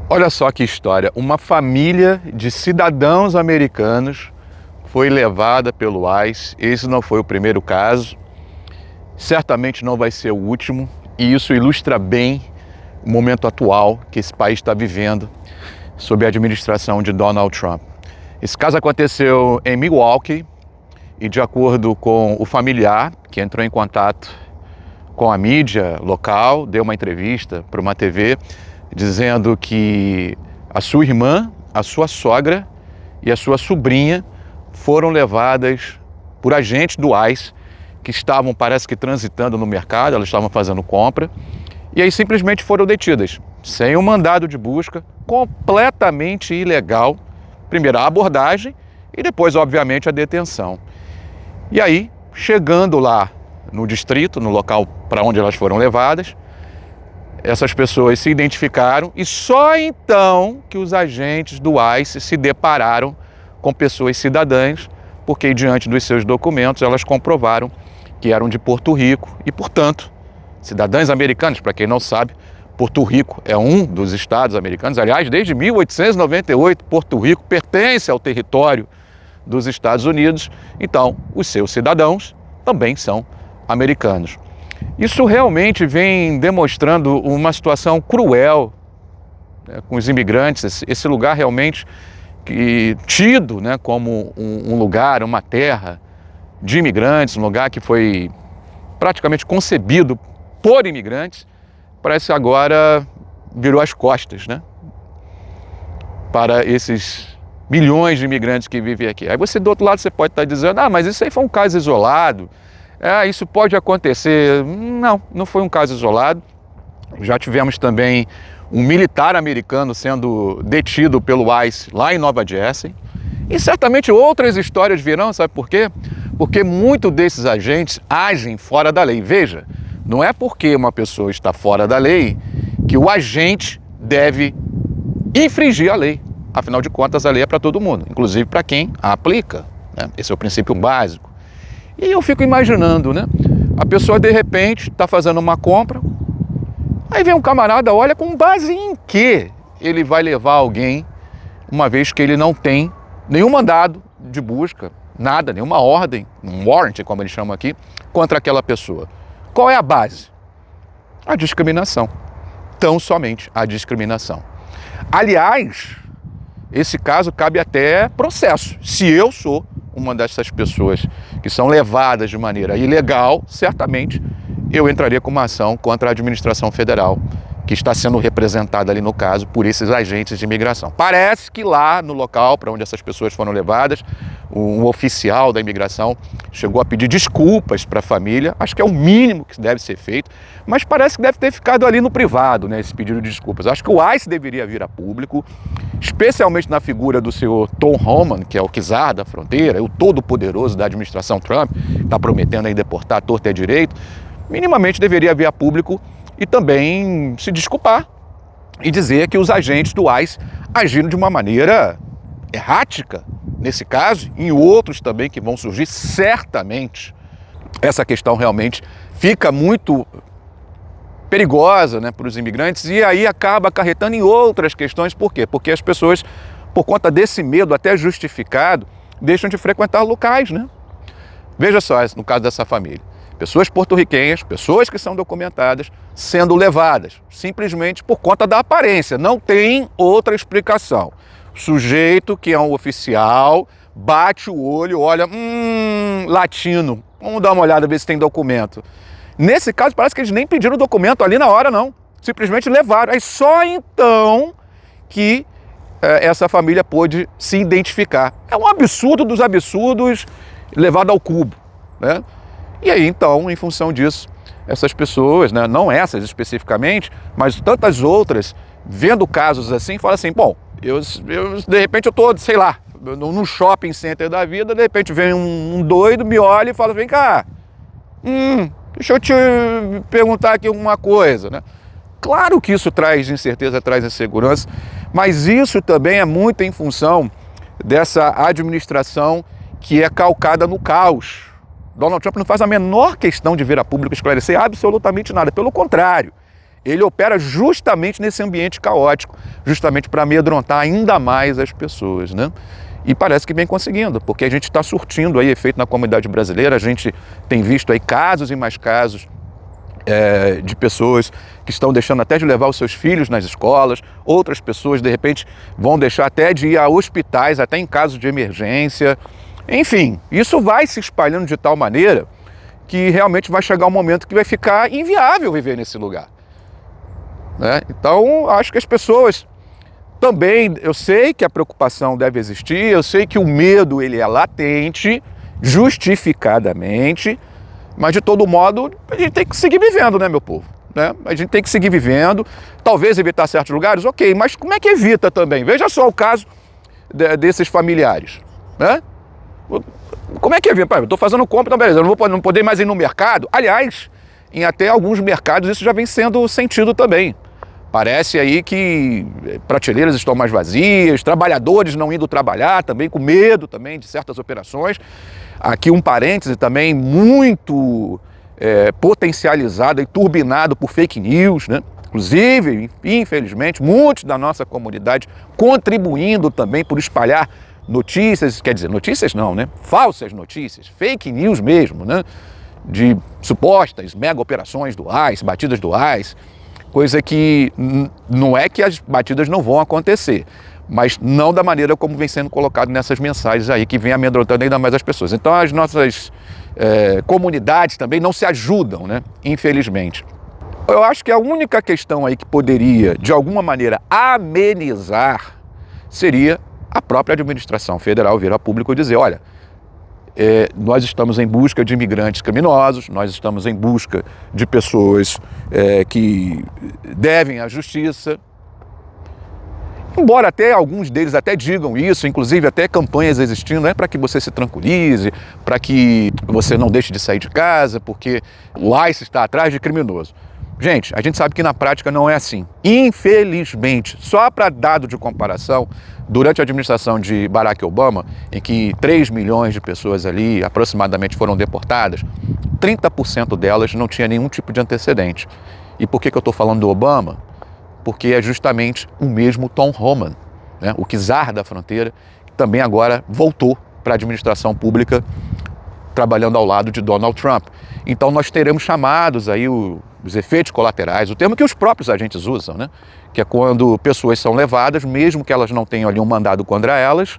Olha só que história, uma família de cidadãos americanos foi levada pelo ICE. Esse não foi o primeiro caso, certamente não vai ser o último, e isso ilustra bem o momento atual que esse país está vivendo sob a administração de Donald Trump. Esse caso aconteceu em Milwaukee e, de acordo com o familiar que entrou em contato com a mídia local, deu uma entrevista para uma TV, dizendo que a sua irmã, a sua sogra e a sua sobrinha foram levadas por agentes do ICE que estavam, parece que, transitando no mercado, elas estavam fazendo compra, e aí simplesmente foram detidas, sem um mandado de busca, completamente ilegal. Primeiro a abordagem e depois, obviamente, a detenção. E aí, chegando lá no distrito, no local para onde elas foram levadas, essas pessoas se identificaram e só então que os agentes do ICE se depararam com pessoas cidadãs, porque diante dos seus documentos elas comprovaram que eram de Porto Rico e, portanto, cidadãs americanas. Para quem não sabe, Porto Rico é um dos estados americanos. Aliás, desde 1898, Porto Rico pertence ao território dos Estados Unidos, então os seus cidadãos também são americanos. Isso realmente vem demonstrando uma situação cruel, né, com os imigrantes. Esse lugar realmente tido, né, como um lugar, uma terra de imigrantes, um lugar que foi praticamente concebido por imigrantes, parece que agora virou as costas, né, para esses milhões de imigrantes que vivem aqui. Aí você, do outro lado, você pode estar dizendo: ah, mas isso aí foi um caso isolado, isso pode acontecer. Não, não foi um caso isolado. Já tivemos também um militar americano sendo detido pelo ICE lá em Nova Jersey. E certamente outras histórias virão, sabe por quê? Porque muitos desses agentes agem fora da lei. Veja, não é porque uma pessoa está fora da lei que o agente deve infringir a lei. Afinal de contas, a lei é para todo mundo, inclusive para quem a aplica, né? Esse é o princípio básico. E eu fico imaginando, né? A pessoa, de repente, está fazendo uma compra, aí vem um camarada, olha, com base em que ele vai levar alguém, uma vez que ele não tem nenhum mandado de busca, nada, nenhuma ordem, um warrant, como eles chamam aqui, contra aquela pessoa. Qual é a base? A discriminação. Tão somente a discriminação. Aliás, esse caso cabe até processo. Se eu sou uma dessas pessoas que são levadas de maneira ilegal, certamente eu entraria com uma ação contra a administração federal, que está sendo representada ali no caso por esses agentes de imigração. Parece que lá no local para onde essas pessoas foram levadas, um oficial da imigração chegou a pedir desculpas para a família. Acho que é o mínimo que deve ser feito, mas parece que deve ter ficado ali no privado, né, esse pedido de desculpas. Acho que o ICE deveria vir a público, especialmente na figura do senhor Tom Homan, que é o czar da fronteira, o todo-poderoso da administração Trump, está prometendo aí deportar à torta e à direito. Minimamente deveria vir a público e também se desculpar e dizer que os agentes do ICE agiram de uma maneira errática, nesse caso, e em outros também que vão surgir, certamente. Essa questão realmente fica muito perigosa, né, para os imigrantes, e aí acaba acarretando em outras questões. Por quê? Porque as pessoas, por conta desse medo até justificado, deixam de frequentar locais, né? Veja só, no caso dessa família. Pessoas porto-riquenhas, pessoas que são documentadas, sendo levadas, simplesmente por conta da aparência. Não tem outra explicação. O sujeito, que é um oficial, bate o olho, olha, latino, vamos dar uma olhada, ver se tem documento. Nesse caso, parece que eles nem pediram documento ali na hora, não. Simplesmente levaram. Aí só então que essa família pôde se identificar. É um absurdo dos absurdos levado ao cubo, né? E aí, então, em função disso, essas pessoas, né, não essas especificamente, mas tantas outras, vendo casos assim, falam assim: bom, de repente eu estou, sei lá, num shopping center da vida, de repente vem um doido, me olha e fala: vem cá, deixa eu te perguntar aqui alguma coisa, né? Claro que isso traz incerteza, traz insegurança, mas isso também é muito em função dessa administração que é calcada no caos. Donald Trump não faz a menor questão de vir a público esclarecer absolutamente nada. Pelo contrário, Ele opera justamente nesse ambiente caótico, justamente para amedrontar ainda mais as pessoas, né? E parece que vem conseguindo, porque a gente está surtindo aí efeito na comunidade brasileira, a gente tem visto aí casos e mais casos de pessoas que estão deixando até de levar os seus filhos nas escolas, outras pessoas de repente vão deixar até de ir a hospitais, até em casos de emergência. Enfim, isso vai se espalhando de tal maneira que realmente vai chegar um momento que vai ficar inviável viver nesse lugar, né? Então, acho que as pessoas também, eu sei que a preocupação deve existir, eu sei que o medo ele é latente, justificadamente, mas de todo modo a gente tem que seguir vivendo, né, meu povo? Né? A gente tem que seguir vivendo, talvez evitar certos lugares, ok, mas como é que evita também? Veja só o caso desses familiares, né? Como é que evita? Eu estou fazendo compra, então beleza, eu não vou poder mais ir no mercado. Aliás, em até alguns mercados isso já vem sendo sentido também. Parece aí que prateleiras estão mais vazias, trabalhadores não indo trabalhar também, com medo também de certas operações. Aqui um parêntese também muito potencializado e turbinado por fake news, né? Inclusive, infelizmente, muitos da nossa comunidade contribuindo também por espalhar notícias, quer dizer, notícias não, né? Falsas notícias, fake news mesmo, né? De supostas mega operações do ICE, batidas do ICE, coisa que não é que as batidas não vão acontecer, mas não da maneira como vem sendo colocado nessas mensagens aí, que vem amedrontando ainda mais as pessoas. Então as nossas comunidades também não se ajudam, né? Infelizmente. Eu acho que a única questão aí que poderia, de alguma maneira, amenizar seria a própria administração federal vir a público e dizer, olha, nós estamos em busca de imigrantes criminosos, nós estamos em busca de pessoas que devem à justiça. Embora até alguns deles até digam isso, inclusive até campanhas existindo, né, para que você se tranquilize, para que você não deixe de sair de casa, porque o ICE está atrás de criminoso. Gente, a gente sabe que na prática não é assim. Infelizmente, só para dado de comparação, durante a administração de Barack Obama, em que 3 milhões de pessoas ali aproximadamente foram deportadas, 30% delas não tinha nenhum tipo de antecedente. E por que eu estou falando do Obama? Porque é justamente o mesmo Tom Homan, né, o czar da fronteira, que também agora voltou para a administração pública, trabalhando ao lado de Donald Trump. Então nós teremos chamados aí os efeitos colaterais, o termo que os próprios agentes usam, né? Que é quando pessoas são levadas, mesmo que elas não tenham ali um mandado contra elas,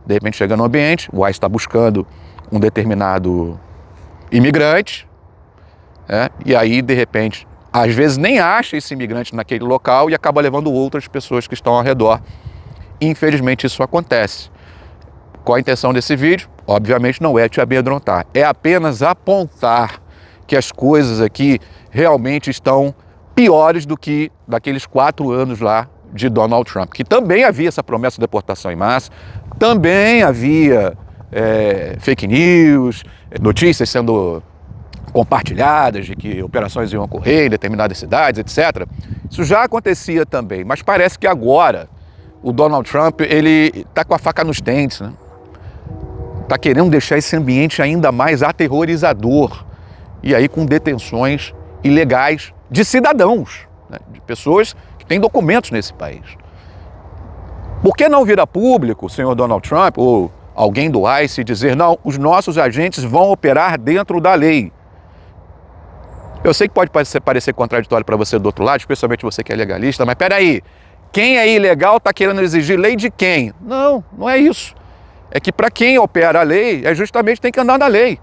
de repente chega no ambiente, o ICE está buscando um determinado imigrante, né? E aí de repente, às vezes nem acha esse imigrante naquele local e acaba levando outras pessoas que estão ao redor. Infelizmente isso acontece. Qual a intenção desse vídeo? Obviamente não é te amedrontar, é apenas apontar que as coisas aqui realmente estão piores do que daqueles 4 anos lá de Donald Trump, que também havia essa promessa de deportação em massa, também havia fake news, notícias sendo compartilhadas de que operações iam ocorrer em determinadas cidades, etc. Isso já acontecia também, mas parece que agora o Donald Trump ele está com a faca nos dentes, né? Está querendo deixar esse ambiente ainda mais aterrorizador, e aí com detenções ilegais de cidadãos, né? De pessoas que têm documentos nesse país. Por que não vir a público, senhor Donald Trump, ou alguém do ICE, e dizer, não, os nossos agentes vão operar dentro da lei? Eu sei que pode parecer contraditório para você do outro lado, especialmente você que é legalista, mas peraí, quem é ilegal está querendo exigir lei de quem? Não, não é isso. É que para quem opera a lei, justamente tem que andar na lei.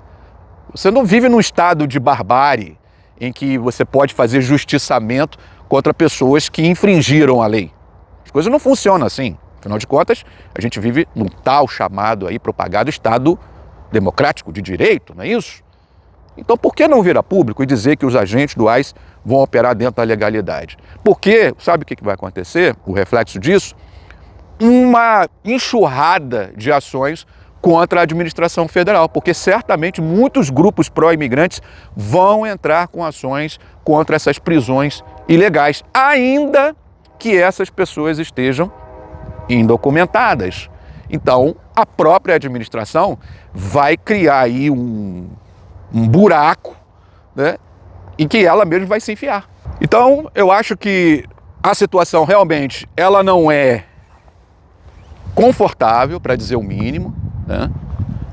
Você não vive num estado de barbárie em que você pode fazer justiçamento contra pessoas que infringiram a lei. As coisas não funcionam assim. Afinal de contas, a gente vive num tal chamado aí, propagado Estado democrático de direito, não é isso? Então por que não vir a público e dizer que os agentes do ICE vão operar dentro da legalidade? Porque, sabe o que vai acontecer? O reflexo disso? Uma enxurrada de ações contra a administração federal, porque certamente muitos grupos pró-imigrantes vão entrar com ações contra essas prisões ilegais, ainda que essas pessoas estejam indocumentadas. Então, a própria administração vai criar aí um buraco, né, em que ela mesma vai se enfiar. Então, eu acho que a situação realmente ela não é confortável, para dizer o mínimo, né?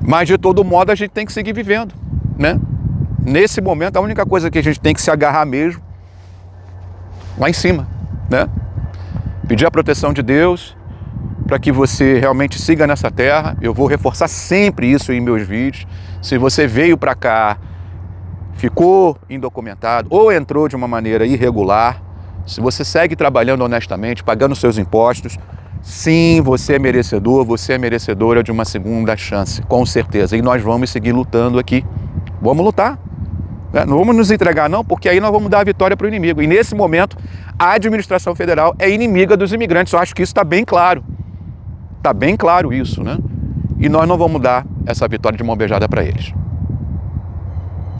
Mas de todo modo a gente tem que seguir vivendo, né? Nesse momento a única coisa que a gente tem que se agarrar mesmo lá em cima, né? Pedir a proteção de Deus para que você realmente siga nessa terra. Eu vou reforçar sempre isso em meus vídeos. Se você veio para cá, ficou indocumentado ou entrou de uma maneira irregular, se você segue trabalhando honestamente, pagando seus impostos, sim, você é merecedor, você é merecedora de uma segunda chance, com certeza. E nós vamos seguir lutando aqui. Vamos lutar. Não vamos nos entregar não, porque aí nós vamos dar a vitória para o inimigo. E nesse momento, a administração federal é inimiga dos imigrantes. Eu acho que isso está bem claro. Está bem claro isso, né? E nós não vamos dar essa vitória de mão beijada para eles.